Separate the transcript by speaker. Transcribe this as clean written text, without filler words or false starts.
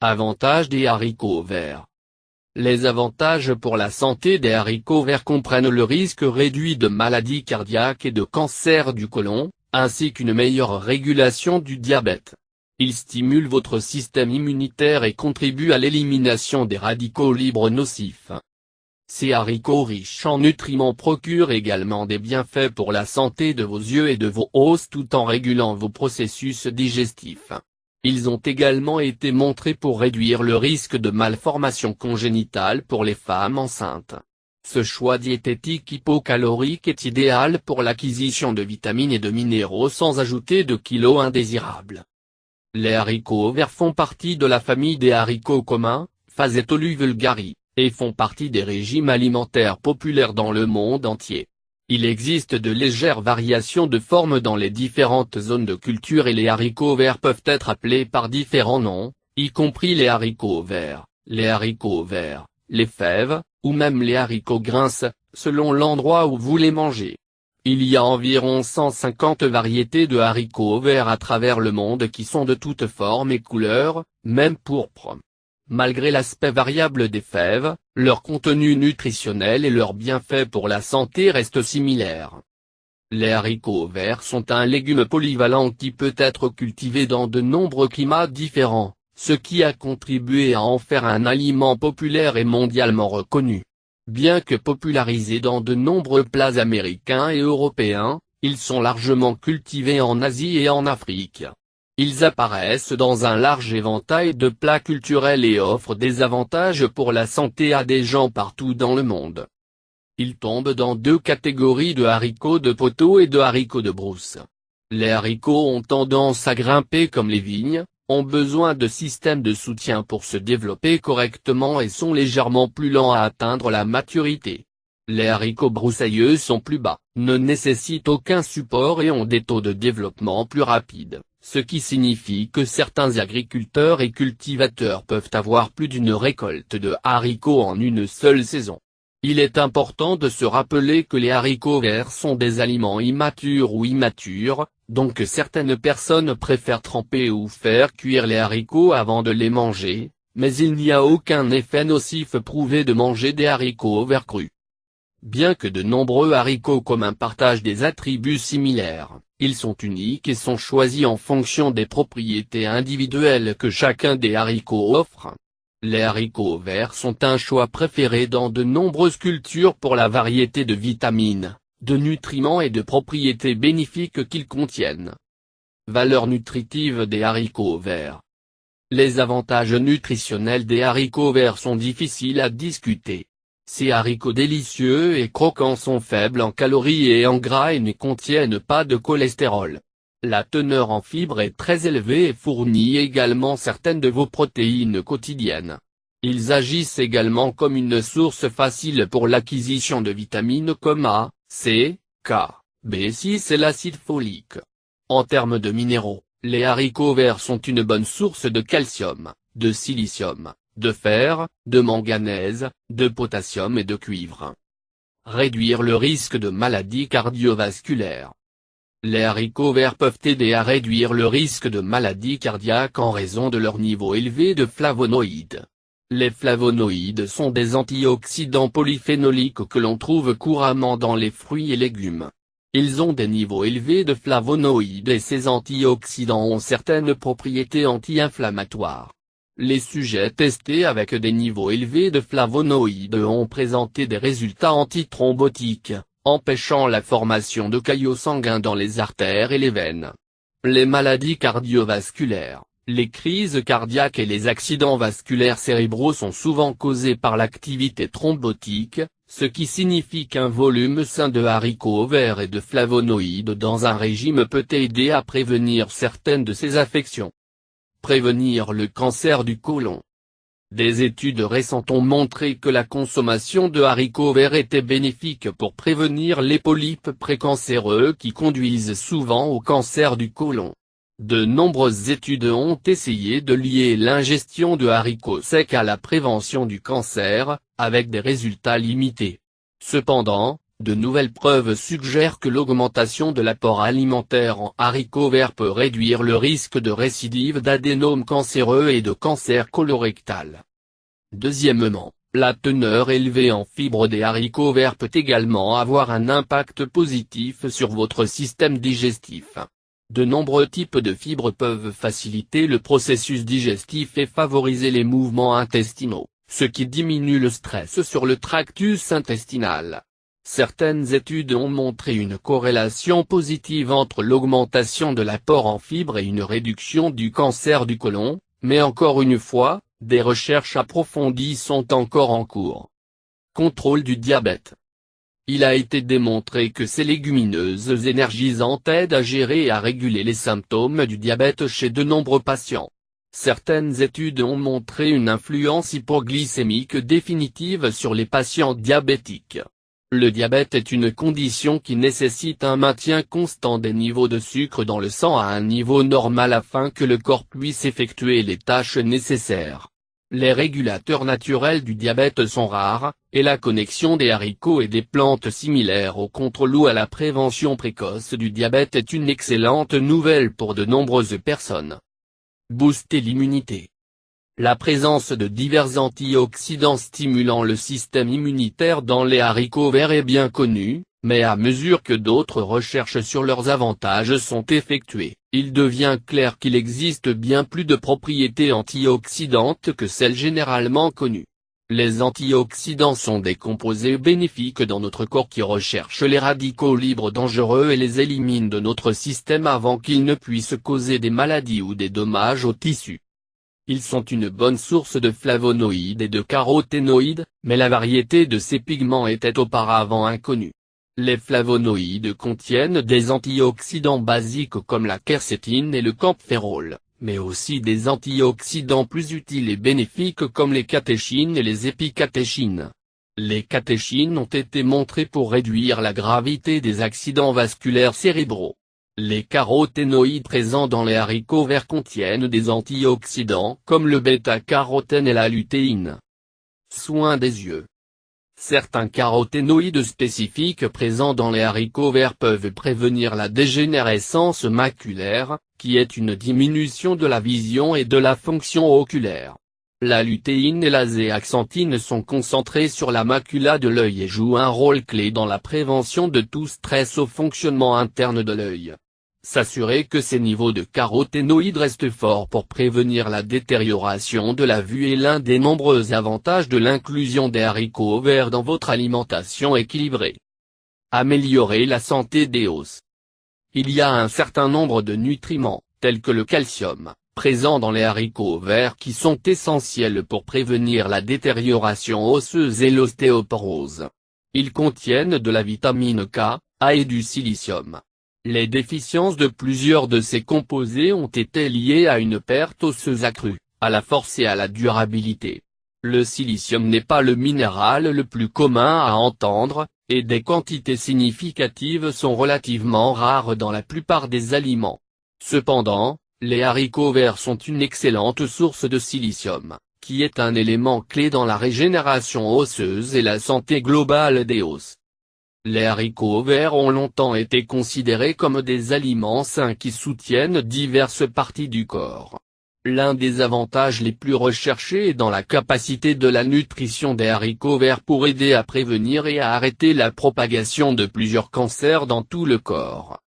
Speaker 1: Avantages des haricots verts. Les avantages pour la santé des haricots verts comprennent le risque réduit de maladies cardiaques et de cancer du côlon, ainsi qu'une meilleure régulation du diabète. Ils stimulent votre système immunitaire et contribuent à l'élimination des radicaux libres nocifs. Ces haricots riches en nutriments procurent également des bienfaits pour la santé de vos yeux et de vos os tout en régulant vos processus digestifs. Ils ont également été montrés pour réduire le risque de malformations congénitales pour les femmes enceintes. Ce choix diététique hypocalorique est idéal pour l'acquisition de vitamines et de minéraux sans ajouter de kilos indésirables. Les haricots verts font partie de la famille des haricots communs, Phasetolus vulgari, et font partie des régimes alimentaires populaires dans le monde entier. Il existe de légères variations de forme dans les différentes zones de culture et les haricots verts peuvent être appelés par différents noms, y compris les haricots verts, les fèves, ou même les haricots grinces, selon l'endroit où vous les mangez. Il y a environ 150 variétés de haricots verts à travers le monde qui sont de toutes formes et couleurs, même pourpres. Malgré l'aspect variable des fèves, leur contenu nutritionnel et leurs bienfaits pour la santé restent similaires. Les haricots verts sont un légume polyvalent qui peut être cultivé dans de nombreux climats différents, ce qui a contribué à en faire un aliment populaire et mondialement reconnu. Bien que popularisés dans de nombreux plats américains et européens, ils sont largement cultivés en Asie et en Afrique. Ils apparaissent dans un large éventail de plats culturels et offrent des avantages pour la santé à des gens partout dans le monde. Ils tombent dans deux catégories de haricots de poteau et de haricots de brousse. Les haricots ont tendance à grimper comme les vignes, ont besoin de systèmes de soutien pour se développer correctement et sont légèrement plus lents à atteindre la maturité. Les haricots broussailleux sont plus bas, ne nécessitent aucun support et ont des taux de développement plus rapides, ce qui signifie que certains agriculteurs et cultivateurs peuvent avoir plus d'une récolte de haricots en une seule saison. Il est important de se rappeler que les haricots verts sont des aliments immatures ou immatures, donc certaines personnes préfèrent tremper ou faire cuire les haricots avant de les manger, mais il n'y a aucun effet nocif prouvé de manger des haricots verts crus. Bien que de nombreux haricots communs partagent des attributs similaires, ils sont uniques et sont choisis en fonction des propriétés individuelles que chacun des haricots offre. Les haricots verts sont un choix préféré dans de nombreuses cultures pour la variété de vitamines, de nutriments et de propriétés bénéfiques qu'ils contiennent. Valeurs nutritives des haricots verts. Les avantages nutritionnels des haricots verts sont difficiles à discuter. Ces haricots délicieux et croquants sont faibles en calories et en gras et ne contiennent pas de cholestérol. La teneur en fibres est très élevée et fournit également certaines de vos protéines quotidiennes. Ils agissent également comme une source facile pour l'acquisition de vitamines comme A, C, K, B6 et l'acide folique. En termes de minéraux, les haricots verts sont une bonne source de calcium, de silicium, de fer, de manganèse, de potassium et de cuivre. Réduire le risque de maladies cardiovasculaires. Les haricots verts peuvent aider à réduire le risque de maladies cardiaques en raison de leur niveau élevé de flavonoïdes. Les flavonoïdes sont des antioxydants polyphénoliques que l'on trouve couramment dans les fruits et légumes. Ils ont des niveaux élevés de flavonoïdes et ces antioxydants ont certaines propriétés anti-inflammatoires. Les sujets testés avec des niveaux élevés de flavonoïdes ont présenté des résultats antithrombotiques, empêchant la formation de caillots sanguins dans les artères et les veines. Les maladies cardiovasculaires, les crises cardiaques et les accidents vasculaires cérébraux sont souvent causés par l'activité thrombotique, ce qui signifie qu'un volume sain de haricots verts et de flavonoïdes dans un régime peut aider à prévenir certaines de ces affections. Prévenir le cancer du côlon. Des études récentes ont montré que la consommation de haricots verts était bénéfique pour prévenir les polypes précancéreux qui conduisent souvent au cancer du côlon. De nombreuses études ont essayé de lier l'ingestion de haricots secs à la prévention du cancer, avec des résultats limités. Cependant, De nouvelles preuves suggèrent que l'augmentation de l'apport alimentaire en haricots verts peut réduire le risque de récidive d'adénome cancéreux et de cancer colorectal. Deuxièmement, la teneur élevée en fibres des haricots verts peut également avoir un impact positif sur votre système digestif. De nombreux types de fibres peuvent faciliter le processus digestif et favoriser les mouvements intestinaux, ce qui diminue le stress sur le tractus intestinal. Certaines études ont montré une corrélation positive entre l'augmentation de l'apport en fibres et une réduction du cancer du côlon, mais encore une fois, des recherches approfondies sont encore en cours. Contrôle du diabète. Il a été démontré que ces légumineuses énergisantes aident à gérer et à réguler les symptômes du diabète chez de nombreux patients. Certaines études ont montré une influence hypoglycémique définitive sur les patients diabétiques. Le diabète est une condition qui nécessite un maintien constant des niveaux de sucre dans le sang à un niveau normal afin que le corps puisse effectuer les tâches nécessaires. Les régulateurs naturels du diabète sont rares, et la connexion des haricots et des plantes similaires au contrôle ou à la prévention précoce du diabète est une excellente nouvelle pour de nombreuses personnes. Booster l'immunité. La présence de divers antioxydants stimulant le système immunitaire dans les haricots verts est bien connue, mais à mesure que d'autres recherches sur leurs avantages sont effectuées, il devient clair qu'il existe bien plus de propriétés antioxydantes que celles généralement connues. Les antioxydants sont des composés bénéfiques dans notre corps qui recherchent les radicaux libres dangereux et les éliminent de notre système avant qu'ils ne puissent causer des maladies ou des dommages aux tissus. Ils sont une bonne source de flavonoïdes et de caroténoïdes, mais la variété de ces pigments était auparavant inconnue. Les flavonoïdes contiennent des antioxydants basiques comme la quercétine et le camphénol, mais aussi des antioxydants plus utiles et bénéfiques comme les catéchines et les épicatéchines. Les catéchines ont été montrées pour réduire la gravité des accidents vasculaires cérébraux. Les caroténoïdes présents dans les haricots verts contiennent des antioxydants comme le bêta-carotène et la lutéine. Soins des yeux. Certains caroténoïdes spécifiques présents dans les haricots verts peuvent prévenir la dégénérescence maculaire, qui est une diminution de la vision et de la fonction oculaire. La lutéine et la zéaxanthine sont concentrées sur la macula de l'œil et jouent un rôle clé dans la prévention de tout stress au fonctionnement interne de l'œil. S'assurer que ces niveaux de caroténoïdes restent forts pour prévenir la détérioration de la vue est l'un des nombreux avantages de l'inclusion des haricots verts dans votre alimentation équilibrée. Améliorer la santé des os. Il y a un certain nombre de nutriments, tels que le calcium, présents dans les haricots verts qui sont essentiels pour prévenir la détérioration osseuse et l'ostéoporose. Ils contiennent de la vitamine K, A et du silicium. Les déficiences de plusieurs de ces composés ont été liées à une perte osseuse accrue, à la force et à la durabilité. Le silicium n'est pas le minéral le plus commun à entendre, et des quantités significatives sont relativement rares dans la plupart des aliments. Cependant, les haricots verts sont une excellente source de silicium, qui est un élément clé dans la régénération osseuse et la santé globale des os. Les haricots verts ont longtemps été considérés comme des aliments sains qui soutiennent diverses parties du corps. L'un des avantages les plus recherchés est dans la capacité de la nutrition des haricots verts pour aider à prévenir et à arrêter la propagation de plusieurs cancers dans tout le corps.